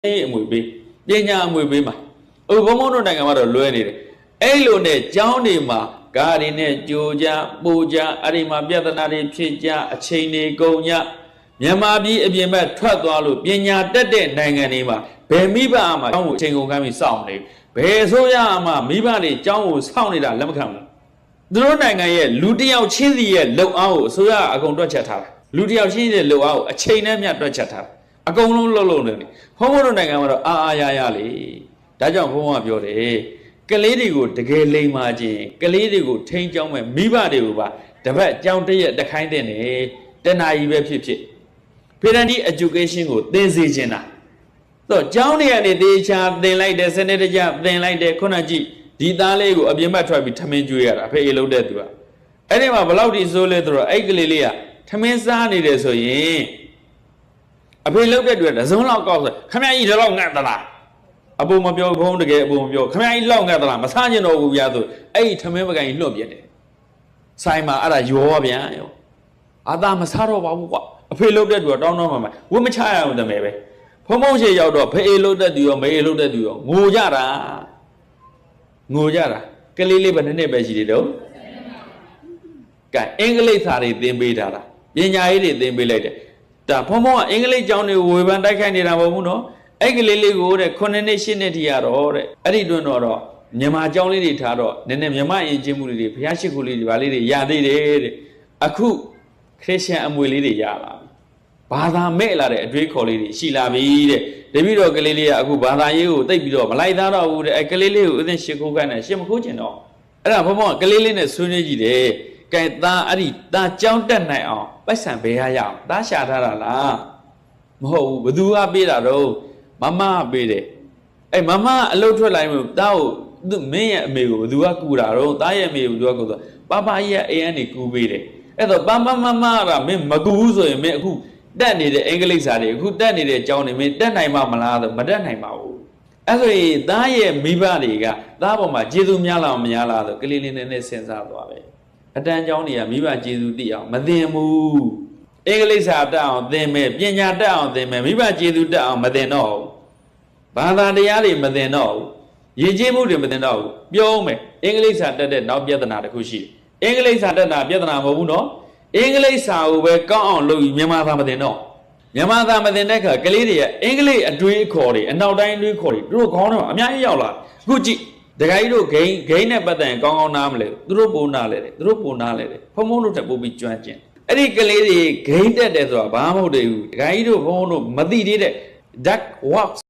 အမွေပေးပညာအမွေပေးမှာဘုံဘုံတို့နိုင်ငံမှာတော့လွဲနေတယ်အဲ့လိုနဲ့ကျောင်းတွေမှာကားတွေနဲ့ကြိုကြပိုကြအဲ့ဒီမှာပြဿနာတွေဖြစ်ကြအချိန်တွေကုန်ကြမြန်မာပြည်အပြင်ဘက်ထွက်သွားလို့ပညာတက်တဲ့နိုင်ငံတွေမှာဘယ်မိဘမှကျောင်းကိုအချိန်ကုန်ခန်းပြီးစောင့်နေဘယ်ဆိုရမှမိဘတွေကျောင်းကိုစောင့်နေတာလက်မခံဘူးသူတို့နိုင်ငံရဲ့လူတယောက်ချင်းစီရဲ့လုံအားကိုအစိုးရအကုန်တွက်ချက်ထားတယ်လူတယောက်ချင်းစီရဲ့လုံအားကိုအချိန်နဲ့မျှတွက်ချက်ထားတယ်အကုန်လုံးလှုပ်လှုပ်နေတယ်ဘုံဘုံတို့နိုင်ငံမှာတော့အာရလေဒါကြောင့်ဘုံဘုံကပြောတယ်ကလေးတွေကိုတကယ်လိမ်မာခြင်းကလေးတွေကိုထိန်းကျောင်းမဲ့မိဘတွေကိုပါတပတ်ကျောင်းတရက်တခိုင်းတဲ့နေတနာကြီးပဲဖြစ်ဖြစ် Parental education ကိုသင်စေခြင်းတာတော့ကျောင်းတွေကနေတေချာသင်လိုက်တယ်စနစ်တကျသင်လိုက်တယ်ခုနကြည့်ဒီသားလေးကိုအပြင်ဘက်ထွက်ပြီးထမင်းကျွေးရတာအဖေအေးလုံးတဲ့သူကအဲ့ဒီမှာဘလောက်ထိစိုးလဲဆိုတော့အဲ့ကလေးလေးကထမင်းစားနေတယ်ဆိုရင်အဖေလုံးတဲ့သူကတစုံလောက်ကောက်ဆိုခမကြီးတော့ငတ်သလားအပေါ်မပြောဘုံတကယ်အပေါ်မပြောခမကြီးလောက်ငတ်သလားမဆန်းကျင်တော့ဘူးဗျာဆိုအဲ့ဒီထမင်းပကံကြီးလွတ်ပြတယ်ဆိုင်မှာအဲ့ဒါရောပြန်ရောအာသာမစားတော့ပါဘူးကွာအဖေလုံးတဲ့သူကတောင်းတောင်းမှဝတ်မချရအောင်တမယ်ပဲဖုံဖုံချေရောက်တော့ဖေးအေးလုံးတဲ့သူရောမေးအေးလုံးတဲ့သူရောငိုကြတာကလေးလေးပဲနှစ်ပဲရှိတယ်တော့ကဲအင်္ဂလိပ်စာတွေသင်ပေးထားတာပညာရေးတွေသင်ပေးလိုက်တယ်ဒါဖုံဖုံကအင်္ဂလိပ်ကျောင်းတွေဝေဖန်တိုက်ခိုက်နေတာမဟုတ်ဘူးနော်အဲ့ကလေးလေးကိုတဲ့9နှစ်10နှစ်ထိရတော့တဲ့အဲ့ဒီတွင်တော့မြန်မာကျောင်းလေးတွေထားတော့နည်းနည်းမြန်မာယဉ်ကျေးမှုတွေဘုရားရှိခိုးလေးတွေဗာလေးတွေရသေးတယ်တဲ့အခုခရစ်ယာန်အမွေလေးတွေရလာပြီဘာသာမဲ့လာတဲ့အတွေးခေါ်လေးတွေရှိလာပြီတဲ့တပည့်တော်ကလေးလေးကအခုဘာသာရေးကိုတိတ်ပြီးတော့မလိုက်သားတော့ဘူးတဲ့အဲ့ကလေးလေးကိုအသင်ရှ िख ိုးခိုင်းတယ်ရှ िख မခိုးကျင်တော့အဲ့ဒါဘုံဘုံကလေးလေးနဲ့ဆွေးနွေးကြည့်တယ်ကဲသားအဲ့ဒီသားကြောင်းတက်နိုင်အောင်ပိုက်ဆံဘယ်ရရအောင်သားရှာထားတာလားမဟုတ်ဘူးဘသူကပေးတာတော့မမကပေးတယ်အဲ့မမအလုပ်ထွက်လိုက်လို့သားကိုသူမင်းရဲ့အမေကိုဘသူကကူတာတော့သားရဲ့အမေကိုဘသူကကူဆိုပပကြီးရဲ့အိမ်ကနေကူပေးတယ်အဲ့တော့ပမကမင်းမကူဘူးဆိုရင်မင်းအခုတက်နေတဲ့အင်္ဂလိပ်စာတွေအခုတက်နေတဲ့အကြောင်းတွေမင်းတက်နိုင်မှာမလားဆိုမတက်နိုင်ပါဘူးအဲ့ဆိုရင်သားရဲ့မိဘတွေကသားပေါ်မှာကျေးဇူးများလားမများလားဆိုကလေးလေးနဲ့စဉ်းစားသွားပဲအတန်းကျောင်းတွေကမိဘကျေးဇူးသိအောင်မသင်ဘူးအင်္ဂလိပ်စာတက်အောင်သင်မယ်ပညာတက်အောင်သင်မယ်မိဘကျေးဇူးတက်အောင်မသင်တော့ဘူးဘာသာတရားတွေမသင်တော့ဘူးယဉ်ကျေးမှုတွေမသင်တော့ဘူးပြောမယ်အင်္ဂလိပ်စာတက်တဲ့နောက်ပြဿနာတစ်ခုရှိတယ်အင်္ဂလိပ်စာတက်တာပြဿနာမဟုတ်ဘူးနော်အင်္ဂလိပ်စာကိုပဲကောင်းအောင်လုပ်ပြီးမြန်မာစာမသင်တော့မြန်မာစာမသင်တဲ့အခါကလေးတွေရဲ့အင်္ဂလိပ်အတွေးအခေါ်တွေအနောက်တိုင်းအတွေးခေါ်တွေသူတို့ခေါင်းထဲမှာအများကြီးရောက်လာအခုကြည့်ဒကာကြီးတို့ဂိမ်းနဲ့ပတ်သက်ရင်ကောင်းကောင်းနားမလဲသူတို့ပုံနားလဲတယ်သူတို့ပုံနားလဲတယ်ဖုံဖုံတို့တက်ပို့ပြီးကျွမ်းကျင်အဲ့ဒီကလေးတွေဂိမ်းတက်တယ်ဆိုတာဘာမှမဟုတ်သေးဘူးဒကာကြီးတို့ဖုံဖုံတို့မသိသေးတဲ့ duck walks